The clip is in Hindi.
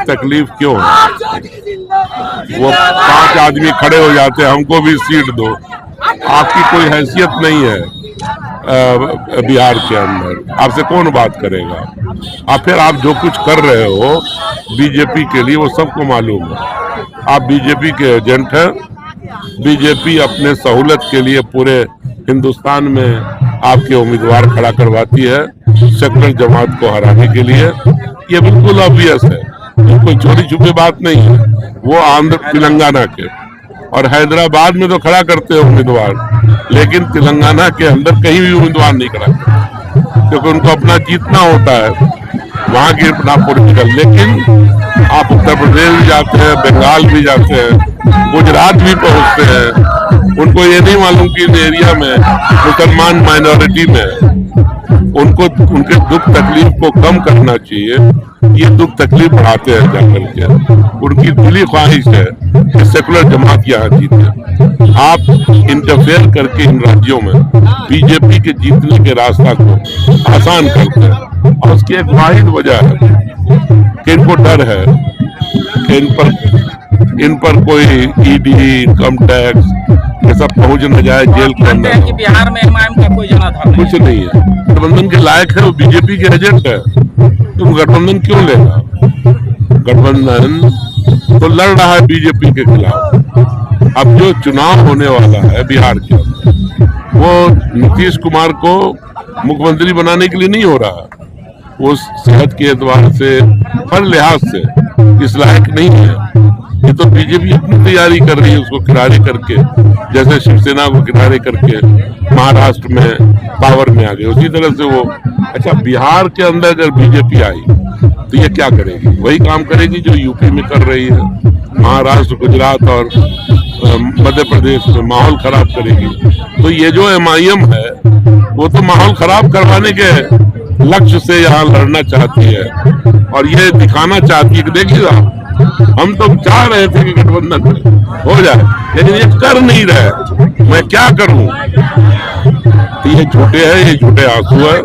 तकलीफ क्यों है? वो 5 आदमी खड़े हो जाते हैं, हमको भी सीट दो। आपकी कोई हैसियत नहीं है बिहार के अंदर, आपसे कौन बात करेगा? फिर आप जो कुछ कर रहे हो बीजेपी के लिए वो सबको मालूम है। आप बीजेपी के एजेंट हैं। बीजेपी अपने सहूलत के लिए पूरे हिंदुस्तान में आपके उम्मीदवार खड़ा करवाती है सेकुलर जमात को हराने के लिए। ये बिल्कुल ऑब्वियस है, कोई चोरी छुपी बात नहीं है। वो आंध्र तेलंगाना के और हैदराबाद में तो खड़ा करते हैं उम्मीदवार, लेकिन तेलंगाना के अंदर कहीं भी उम्मीदवार नहीं खड़ा करते, क्योंकि उनको अपना जीतना होता है वहां की अपना पॉलिटिकल। लेकिन आप उत्तर प्रदेश भी जाते हैं, बंगाल भी जाते हैं, गुजरात भी पहुंचते हैं, उनको ये नहीं मालूम कि इन एरिया में मुसलमान माइनॉरिटी में उनको उनके दुख तकलीफ को कम करना चाहिए। ये दुख तकलीफ बढ़ाते हैं जाकर के। उनकी दिली ख्वाहिश है कि सेकुलर जमात यहाँ जीते। आप इंटरफेयर करके इन राज्यों में बीजेपी के जीतने के रास्ता को आसान करते हैं, और उसकी एक वाहिद वजह है कि इनको डर है कि इन पर कोई ईडी, इनकम टैक्स ये सब पहुंच न जाए जेल के अंदर। कि बिहार में एमआईएम का कोई जनाधार कुछ नहीं है, गठबंधन के लायक है, वो बीजेपी के एजेंट है। तुम गठबंधन क्यों लेगा? गठबंधन तो लड़ रहा है बीजेपी के खिलाफ। अब जो चुनाव होने वाला है बिहार के अंदर, वो नीतीश कुमार को मुख्यमंत्री बनाने के लिए नहीं हो रहा। वो सेहत के एतबार से, हर लिहाज से इस लायक नहीं है। ये तो बीजेपी अपनी तैयारी कर रही है उसको किनारे करके, जैसे शिवसेना को किनारे करके महाराष्ट्र में पावर में आ गए, उसी तरह से वो। अच्छा, बिहार के अंदर अगर बीजेपी आई तो ये क्या करेगी? वही काम करेगी जो यूपी में कर रही है, महाराष्ट्र, गुजरात और मध्य प्रदेश में माहौल खराब करेगी। तो ये जो एमआईएम है वो तो माहौल खराब करवाने के लक्ष्य से यहाँ लड़ना चाहती है, और ये दिखाना चाहती है कि देखिए हम तो चाह रहे थे कि गठबंधन हो जाए, लेकिन ये कर नहीं रहे, मैं क्या करूं? तो ये झूठे हैं, ये झूठे आंसू है।